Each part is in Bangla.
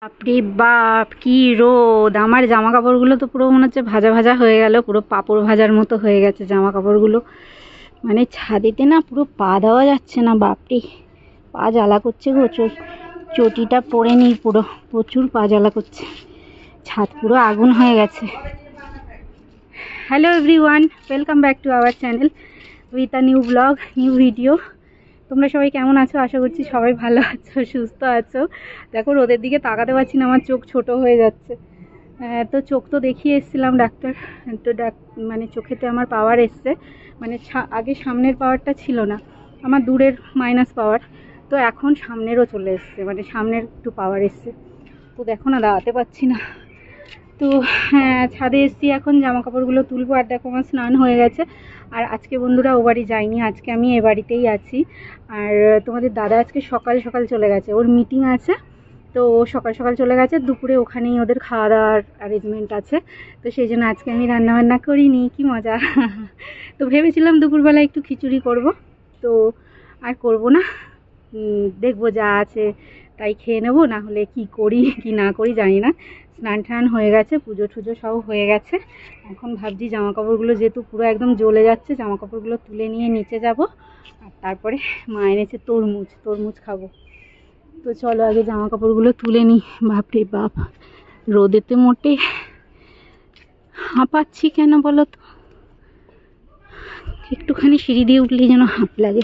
বাপরে বাপ কি রোদ! আমার জামা কাপড়গুলো তো পুরো মনে হচ্ছে ভাজা ভাজা হয়ে গেল, পুরো পাঁপড় ভাজার মতো হয়ে গেছে জামা কাপড়গুলো। মানে ছাদেতে না পুরো পা দেওয়া যাচ্ছে না, বাপরে পা জ্বালা করছে গো। চটিটা পরে নিই, পুরো প্রচুর পা জ্বালা করছে, ছাদ পুরো আগুন হয়ে গেছে। Hello everyone, welcome back to our channel with a new blog, new video. তোমরা সবাই কেমন আছো? আশা করছি সবাই ভালো আছো, সুস্থ আছো। দেখো রোদের দিকে তাকাতে পারছি না, আমার চোখ ছোট হয়ে যাচ্ছে। তো চোখ তো দেখিয়ে এসেছিলাম ডাক্তার, তো মানে চোখেতে আমার পাওয়ার এসছে, মানে আগে সামনের পাওয়ারটা ছিল না, আমার দূরের মাইনাস পাওয়ার, তো এখন সামনেরও চলে এসছে, মানে সামনের একটু পাওয়ার এসছে। তো দেখো না, দাঁড়াতে পারছি না। তো হ্যাঁ, ছাদে এসছি, এখন জামা কাপড়গুলো তুলবো। আর দেখো আমার স্নান হয়ে গেছে। আর আজকে বন্ধুরা ও বাড়ি যাইনি, আজকে আমি এ বাড়িতেই আছি। আর তোমাদের দাদা আজকে সকাল সকাল চলে গেছে, ওর মিটিং আছে, তো ও সকাল সকাল চলে গেছে। দুপুরে ওখানেই ওদের খাওয়া দাওয়ার অ্যারেঞ্জমেন্ট আছে, তো সেই জন্য আজকে আমি রান্নাবান্না করিনি। কি মজা! তো ভেবেছিলাম দুপুরবেলা একটু খিচুড়ি করব, তো আর করব না, দেখবো যা আছে তাই খেয়ে নেবো, না হলে কি করি কি না করি জানি না। স্নান টান হয়ে গেছে, পুজো টুজো সব হয়ে গেছে। এখন ভাবছি জামা কাপড়গুলো যেহেতু পুরো একদম জ্বলে যাচ্ছে, জামা কাপড়গুলো তুলে নিয়ে নিচে যাব। আর তারপরে মা এনেছে তরমুজ, তরমুজ খাবো। তো চলো আগে জামা কাপড়গুলো তুলে নিই। বাপরে বাপ, রোদেতে মোটে হাঁপাচ্ছি কেন বলো তো? একটুখানি সিঁড়ি দিয়ে উঠলেই যেন হাঁপ লাগে।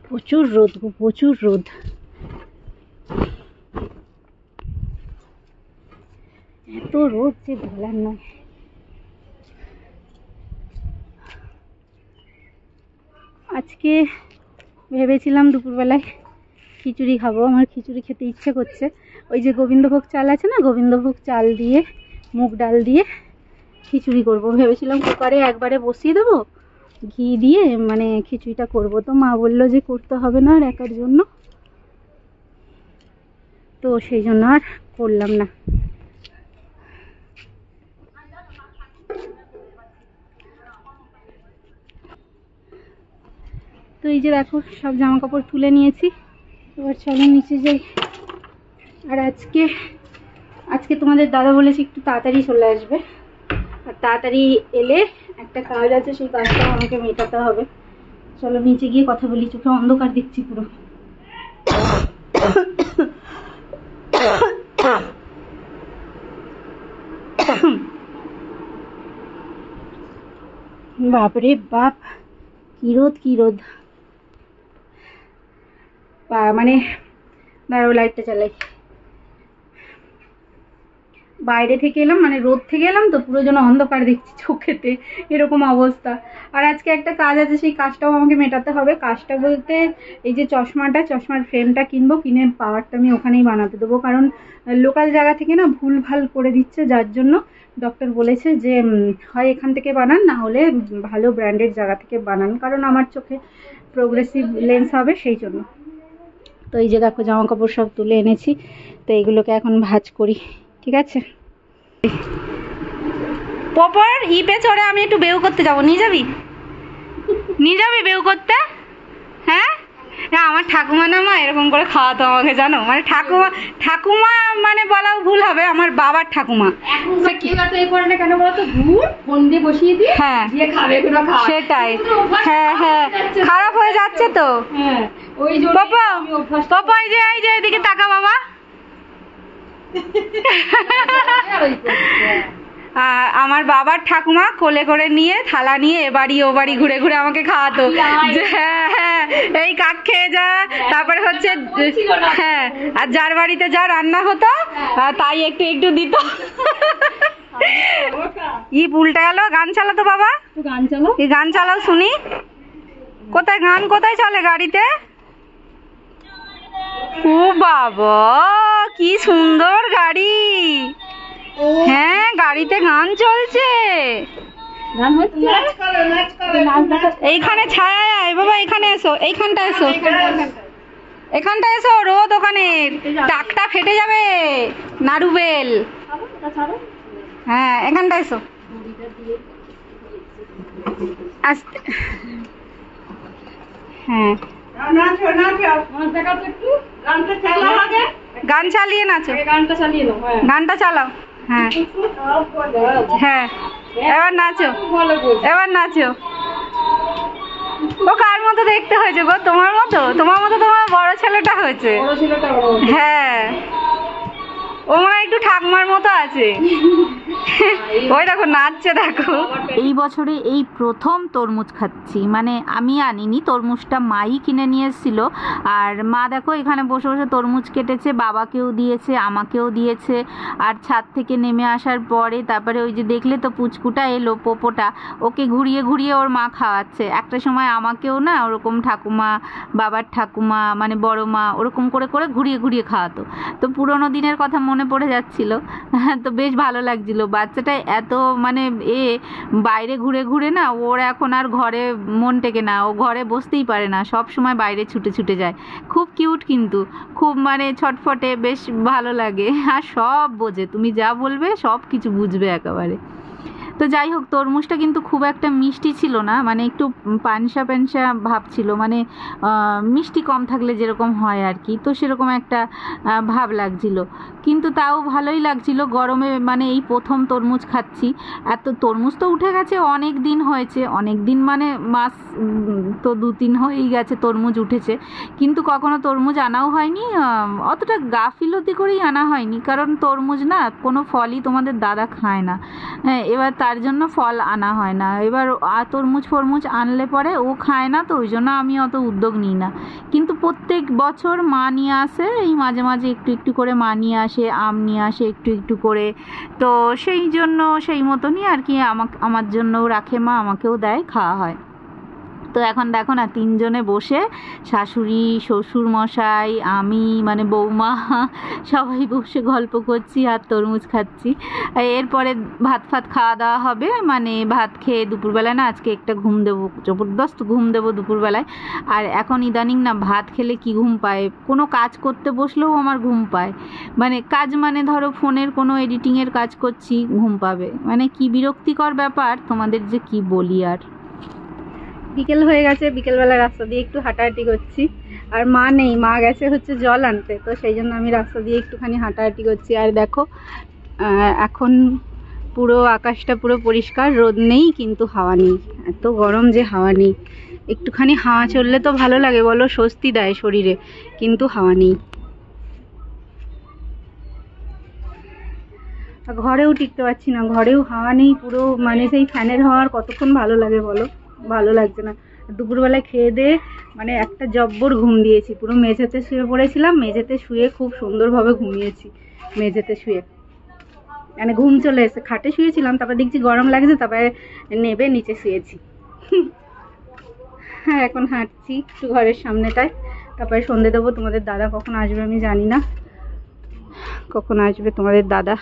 প্রচুর রোদ গো, প্রচুর রোদ। এত রোদ যে বলার নয়। আজকে ভেবেছিলাম দুপুরবেলায় খিচুড়ি খাবো, আমার খিচুড়ি খেতে ইচ্ছে করছে। ওই যে গোবিন্দভোগ চাল আছে না, গোবিন্দভোগ চাল দিয়ে মুগ ডাল দিয়ে খিচুড়ি করব ভেবেছিলাম। কুকারে একবারে বসিয়ে দেবো, ঘি দিয়ে মানে খিচুড়িটা করব। তো মা বললো যে করতে হবে না আর একার জন্য, তো সেই জন্য আর করলাম না। তো এই যে দেখো সব জামা কাপড় তুলে নিয়েছি, এবার চলো নিচে যাই। আর আজকে তোমাদের দাদা বলেছে একটু তাড়াতাড়ি চলে আসবে, আর তাড়াতাড়ি এলে একটা কাজ আছে, সেই কাজটাও আমাকে মেটাতে হবে। চলো নিচে গিয়ে কথা বলি, চোখে অন্ধকার দেখছি পুরো। বাপরে বাপ, কি রোদ কি রোদ! মানে দাঁড়াও, লাইটটা চালাই। বাইরে থেকে এলাম, মানে রোদ থেকে এলাম, তো পুরো যেন অন্ধকার দেখছি চোখেতে, এরকম অবস্থা। আর আজকে একটা কাজ আছে, সেই কাজটাও আমাকে মেটাতে হবে। কাজটা বলতে এই যে চশমার ফ্রেমটা কিনবো, কিনে পাওয়ারটা আমি ওখানেই বানাতে দেবো, কারণ লোকাল জায়গা থেকে না ভুল ভাল করে দিচ্ছে, যার জন্য ডক্টর বলেছে যে হয় এখান থেকে বানান, না হলে ভালো ব্র্যান্ডেড জায়গা থেকে বানান, কারণ আমার চোখে প্রোগ্রেসিভ লেন্স হবে, সেই জন্য। তো এই যে দেখো জামা কাপড় সব তুলে এনেছি, তো এইগুলোকে এখন ভাঁজ করি, ঠিক আছে? পপর ইপে চড়ে আমি একটু বেউ করতে যাবো, নিয়ে যাবি বেউ করতে? হ্যাঁ, আমার ঠাকুমা না মা এরকম করে খাওয়াতো আমাকে, জানো? মানে ঠাকুমা মানে বলাও ভুল হবে, আমার বাবার ঠাকুমা। হ্যাঁ সেটাই, হ্যাঁ হ্যাঁ, খারাপ হয়ে যাচ্ছে তো। পপা এই যে এদিকে তাকা বাবা। আমার বাবার ঠাকুমা কোলে করে নিয়ে থালা নিয়ে এবাড়ি ও বাড়ি ঘুরে ঘুরে আমাকে খাওয়াতো, যে হ্যাঁ হ্যাঁ এই কাক খেয়ে যা, তারপরে হচ্ছে হ্যাঁ, আর যার বাড়িতে যা রান্না হতো তাই একটু একটু দিত। ই উল্টে গেল, গান চালাতো বাবা, এই গান চালাও শুনি। কোথায় গান, কোথায় চলে গাড়িতে? ও বাবা কি সুন্দর গাড়ি! হ্যাঁ গাড়িতে গান চলছে, এইখানে ছায়া বাবা, এখানে এসো, এইখানটা এসো, এখানটা এসো, রোদ ওখানে, টাকটা ফেটে যাবে, নাড়ুবেল। হ্যাঁ এখানটা এসো, আস্তে। হ্যাঁ গান চালিয়ে নাচো, গানটা চালিয়ে নাও। হ্যাঁ, গানটা চালাও। হ্যাঁ হ্যাঁ, এবার নাচো, এবার নাচো। ও কার মতো দেখতে হয়েছে গো? তোমার মতো? তোমার মতো তোমার বড় ছেলেটা হয়েছে। বড় ছেলেটা বড়। হ্যাঁ, ও মনে একটু ঠাকমার মতো আছে। ওই দেখো নাচছে, দেখো। এই বছরে এই প্রথম তরমুজ খাচ্ছি, মানে আমি আনিনি, তরমুজটা মাই কিনে নিয়ে এসেছিল। আর মা দেখো এখানে বসে বসে তরমুজ কেটেছে, বাবাকেও দিয়েছে, আমাকেও দিয়েছে। আর ছাদ থেকে নেমে আসার পরে তারপরে ওই যে দেখলে তো পুচকুটা এলো, পোপোটা, ওকে ঘুরিয়ে ঘুরিয়ে ওর মা খাওয়াচ্ছে। একটা সময় আমাকেও না ওরকম ঠাকুমা, বাবার ঠাকুমা মানে বড় মা ওরকম করে করে ঘুরিয়ে ঘুরিয়ে খাওয়াতো। তো পুরোনো দিনের কথা মনে পড়ে যাচ্ছিল। তো বেশ ভালো লাগছিল। বাচ্চাটা এত মানে বাইরে ঘুরে ঘুরে না, ওর এখন আর ঘরে মন টেকে না, ও ঘরে বসতেই পারে না, সব সময় বাইরে ছুটে ছুটে যায়। খুব কিউট, কিন্তু খুব মানে ছটফটে, বেশ ভালো লাগে। আর সব বোঝে, তুমি যা বলবে সব কিছু বুঝবে একেবারে। তো যাই হোক, তরমুজটা কিন্তু খুব একটা মিষ্টি ছিল না, মানে একটু পানসা পানসা ভাব ছিল, মানে মিষ্টি কম থাকলে যেরকম হয় আর কি, তো সেরকম একটা ভাব লাগছিল। কিন্তু তাও ভালোই লাগছিল গরমে, মানে এই প্রথম তরমুজ খাচ্ছি। এত তরমুজ তো উঠে গেছে, অনেক দিন হয়েছে, অনেক দিন মানে মাস তো 2-3 হয়েই গেছে তরমুজ উঠেছে, কিন্তু কখনো তরমুজ আনাও হয়নি। অতটা গাফিলতি করেই আনা হয়নি, কারণ তরমুজ না কোনো ফলই তোমাদের দাদা খায় না। হ্যাঁ, এবার তার জন্য ফল আনা হয় না। এবার তরমুজ ফরমুজ আনলে পরে ও খায় না, তো ওই জন্য আমি অত উদ্যোগ নিই না। কিন্তু প্রত্যেক বছর মা নিয়ে আসে, এই মাঝে মাঝে একটু একটু করে মা নিয়ে আসে, আম নিয়ে আসে একটু একটু করে। তো সেই জন্য সেই মতনই আর কি আমার জন্যও রাখে মা, আমাকেও দেয়, খাওয়া হয়। তো এখন দেখো না, 3 জনে বসে, শাশুড়ি, শ্বশুর মশাই, আমি মানে বৌমা, সবাই বসে গল্প করছি আর তরমুজ খাচ্ছি। এরপরে ভাত ফাত খাওয়া দাওয়া হবে, মানে ভাত খেয়ে দুপুরবেলায় না আজকে একটা ঘুম দেবো, জবরদস্ত ঘুম দেবো দুপুরবেলায়। আর এখন ইদানিং না ভাত খেলে কি ঘুম পায়, কোনো কাজ করতে বসলেও আমার ঘুম পায়। মানে কাজ মানে ধরো ফোনের কোনো এডিটিংয়ের কাজ করছি, ঘুম পাবে, মানে কি বিরক্তিকর ব্যাপার, তোমাদের যে কি বলি আর। বিকেল হয়ে গেছে, বিকেলবেলা রাস্তা দিয়ে একটু হাঁটাহাঁটি করছি। আর মা নেই, মা গেছে হচ্ছে জল আনতে, তো সেই জন্য আমি রাস্তা দিয়ে একটুখানি হাঁটাহাঁটি করছি। আর দেখো এখন পুরো আকাশটা পুরো পরিষ্কার, রোদ নেই কিন্তু হাওয়া নেই, এত গরম যে হাওয়া নেই। একটুখানি হাওয়া চললে তো ভালো লাগে বলো, স্বস্তি দেয় শরীরে, কিন্তু হাওয়া নেই। ঘরেও টিকতে পারছি না, ঘরেও হাওয়া নেই পুরো, মানে সেই ফ্যানের হাওয়ার কতক্ষণ ভালো লাগে বলো, ভালো লাগছে না। দুপুরবেলায় খেয়ে দিয়ে মানে একটা জব্বর ঘুম দিয়েছি, পুরো মেঝেতে শুয়ে পড়েছিলাম, মেঝেতে শুয়ে খুব সুন্দরভাবে ঘুমিয়েছি। মেঝেতে শুয়ে মানে ঘুম চলে এসে, খাটে শুয়েছিলাম, তারপর দেখছি গরম লাগছে, তারপরে নেবে নিচে শুয়েছি। হ্যাঁ, এখন হাঁটছি একটু ঘরের সামনেটায়, তারপরে সন্ধে দেবো। তোমাদের দাদা কখন আসবে আমি জানি না, কখন আসবে তোমাদের দাদা।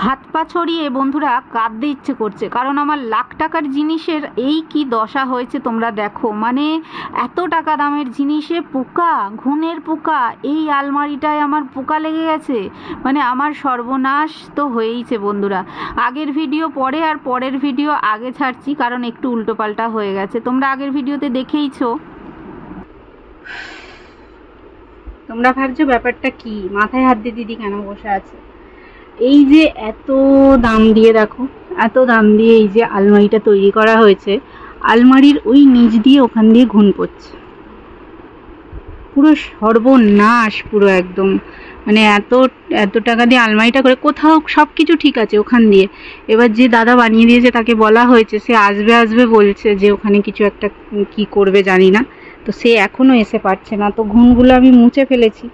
হাত পা ছড়িয়ে বন্ধুরা কাঁদতে ইচ্ছে করছে, কারণ আমার লাখ টাকার জিনিসের এই কি দশা হয়েছে তোমরা দেখো। মানে এত টাকা দামের জিনিসে পোকা, ঘুনের পোকা, এই আলমারিটায় আমার পোকা লেগে গেছে, মানে আমার সর্বনাশ তো হয়েইছে বন্ধুরা। আগের ভিডিও পরে আর পরের ভিডিও আগে ছাড়ছি, কারণ একটু উল্টোপাল্টা হয়ে গেছে, তোমরা আগের ভিডিওতে দেখেইছো। তোমরা ভাবছো ব্যাপারটা কি, মাথায় হাত দিয়ে দিদি কেন বসে আছে। এই যে এত দাম দিয়ে, দেখো এত দাম দিয়ে এই যে আলমারিটা তৈরি করা হয়েছে, আলমারির ওই নিচ দিয়ে ওখান দিয়ে ঘুন পড়ছে, পুরো সর্বনাশ পুরো একদম। মানে এত এত টাকা দিয়ে আলমারিটা করে, কোথাও সব কিছু ঠিক আছে ওখান দিয়ে, এবার যে দাদা বানিয়ে দিয়েছে তাকে বলা হয়েছে, সে আসবে আসবে বলছে, যে ওখানে কিছু একটা কি করবে জানি না, তো সে এখনো এসে পারছে না। তো ঘুনগুলো আমি মুছে ফেলেছি,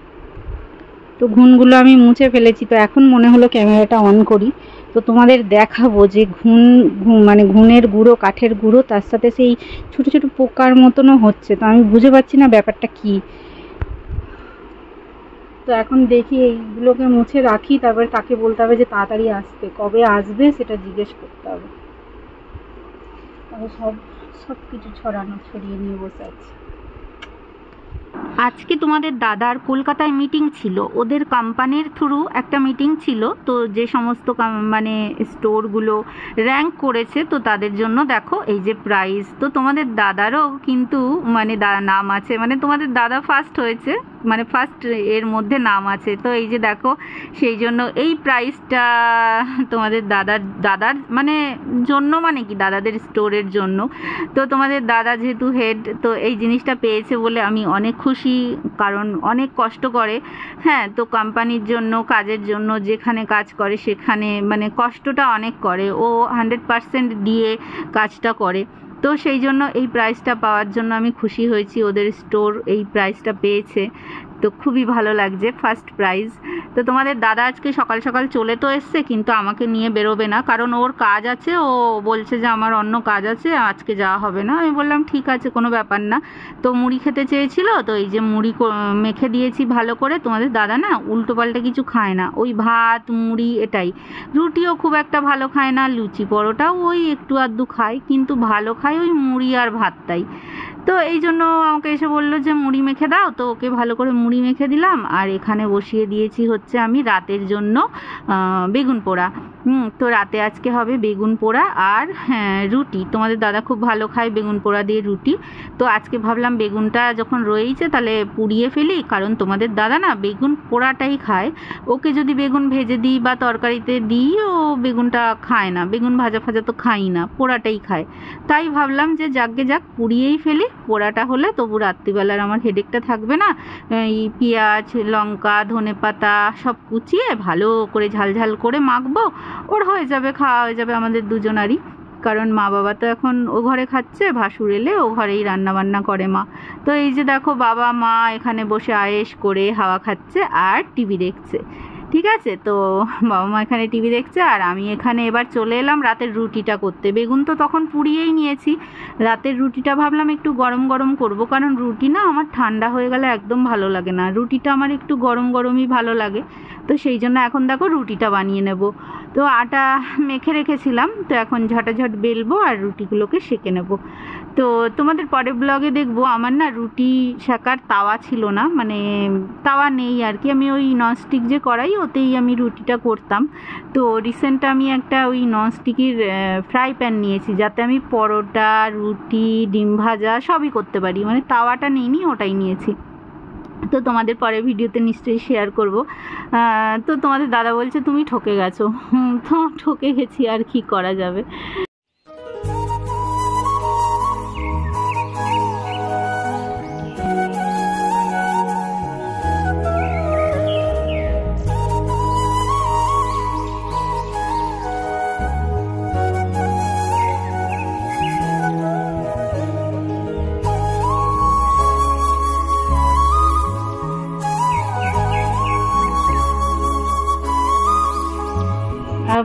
তো এখন মনে হলো ক্যামেরাটা অন করি, তো তোমাদের দেখাবো যে ঘুন মানে ঘুনের গুঁড়ো, কাঠের গুঁড়ো, তার সাথে সেই ছোট ছোট পোকার মতনও হচ্ছে, তো আমি বুঝে পাচ্ছি না ব্যাপারটা কি। তো এখন দেখি এইগুলোকে মুছে রাখি, তারপরে তাকে বলতে হবে যে তাড়াতাড়ি আসতে, কবে আসবে সেটা জিজ্ঞেস করতে হবে। তবে সব কিছু ছড়িয়ে নিয়ে বসে আছে। আজকে তোমাদের দাদার কলকাতায় মিটিং ছিল, ওদের কোম্পানির থ্রু একটা মিটিং ছিল, তো যে সমস্ত মানে স্টোরগুলো র্যাঙ্ক করেছে তো তাদের জন্য দেখো এই যে প্রাইজ। তো তোমাদের দাদারও কিন্তু মানে নাম আছে, মানে তোমাদের দাদা ফার্স্ট হয়েছে, মানে ফার্স্ট এর মধ্যে নাম আছে। তো এই যে দেখো সেই জন্য এই প্রাইজটা তোমাদের দাদার মানে জন্য, মানে কি দাদাদের স্টোরের জন্য। তো তোমাদের দাদা যেহেতু হেড, তো এই জিনিসটা পেয়েছে বলে আমি অনেক খুশি, কারণ অনেক কষ্ট করে। হ্যাঁ, তো কোম্পানির জন্য, কাজের জন্য, যেখানে কাজ করে সেখানে মানে কষ্টটা অনেক করে, ও 100% দিয়ে কাজটা করে। তো সেই জন্য এই প্রাইজটা পাওয়ার জন্য আমি খুশি হয়েছি, ওদের স্টোর এই প্রাইজটা পেয়েছে, তো খুবই ভালো লাগছে, ফার্স্ট প্রাইজ। তো তোমাদের দাদা আজকে সকাল সকাল চলে তো এসছে, কিন্তু আমাকে নিয়ে বেরোবে না, কারণ ওর কাজ আছে, ও বলছে যে আমার অন্য কাজ আছে, আজকে যাওয়া হবে না। আমি বললাম ঠিক আছে, কোনো ব্যাপার না। তো মুড়ি খেতে চেয়েছিল, তো এই যে মুড়ি মেখে দিয়েছি ভালো করে। তোমাদের দাদা না উল্টো পাল্টা কিছু খায় না, ওই ভাত মুড়ি এটাই, রুটিও খুব একটা ভালো খায় না, লুচি পরোটাও ওই একটু আধটু খায়, কিন্তু ভালো খায় ওই মুড়ি আর ভাতটাই। তো এই জন্য আমাকে এসে বললো যে মুড়ি মেখে দাও, তো ওকে ভালো করে মুড়ি মেখে দিলাম। আর এখানে বসিয়ে দিয়েছি হচ্ছে আমি রাতের জন্য বেগুন পোড়া। তো রাতে আজকে হবে বেগুন পোড়া আর রুটি। তোমাদের দাদা খুব ভালো খায় বেগুন পোড়া দিয়ে রুটি। তো আজকে ভাবলাম বেগুনটা যখন রয়েছে তাহলে পুড়িয়ে ফেলি, কারণ তোমাদের দাদা না বেগুন পোড়াটাই খায়। ওকে যদি বেগুন ভেজে দিই বা তরকারিতে দিই, ও বেগুনটা খায় না, বেগুন ভাজা ফাজা তো খাই না, পোড়াটাই খায়। তাই ভাবলাম যে যাক পুড়িয়েই ফেলি, পোড়াটা হলে তবু রাত্রিবেলার আমার হেডেকটা থাকবে না। এই পেঁয়াজ লঙ্কা ধনেপাতা সব কুচিয়ে ভালো করে ঝাল করে মাখবো, ওর হয়ে যাবে, খাওয়া হয়ে যাবে আমাদের দুজনারই। কারণ মা বাবা তো এখন ও ঘরে খাচ্ছে, ভাসুর এলে ও ঘরেই রান্না বান্না করে মা। তো এই যে দেখো বাবা মা এখানে বসে আয়েশ করে হাওয়া খাচ্ছে আর টিভি দেখছে। ঠিক আছে, তো বাবা মা এখানে টিভি দেখছে আর আমি এখানে এবার চলে এলাম রাতের রুটিটা করতে। বেগুন তো তখন পুড়িয়েই নিয়েছি, রাতের রুটিটা ভাবলাম একটু গরম করব, কারণ রুটি না আমার ঠান্ডা হয়ে গেলে একদম ভালো লাগে না, রুটিটা আমার একটু গরমই ভালো লাগে। তো সেই জন্য এখন দেখো রুটিটা বানিয়ে নেব। তো আটা মেখে রেখেছিলাম, তো এখন ঝটাঝট বেলবো আর রুটিগুলোকে সেঁকে নেব। তো তোমাদের পরের ব্লগে দেখবো, আমার না রুটি সেঁকার তাওয়া ছিল না, মানে তাওয়া নেই আর কি, আমি ওই ননস্টিক যে কড়াই ওতেই আমি রুটিটা করতাম। তো রিসেন্ট আমি একটা ওই ননস্টিকের ফ্রাই প্যান নিয়েছি, যাতে আমি পরোটা রুটি ডিম ভাজা সবই করতে পারি, মানে তাওয়াটা নিইনি, ওটাই নিয়েছি। তো তোমাদের পরের ভিডিওতে নিশ্চয়ই শেয়ার করব। তো তোমাদের দাদা বলছে তুমি ঠকে গেছো। তো ঠকে গেছি, আর কি করা যাবে।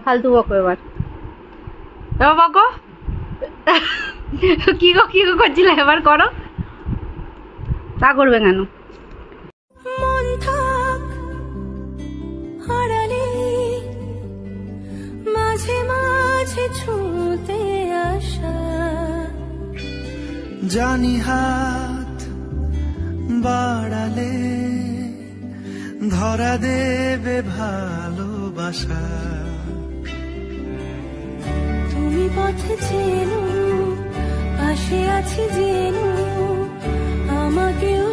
ফালতু বকো এবার, বকো। কি গো করছিলে, এবার করো। তা করবে কেন? মাঝে মাঝে ছুঁতে আসা, জানি হাত বাড়ালে ধরা দেবে ভালোবাসা। তুমি পথে চেনো, পাশে আছি জেনো, আমাকেও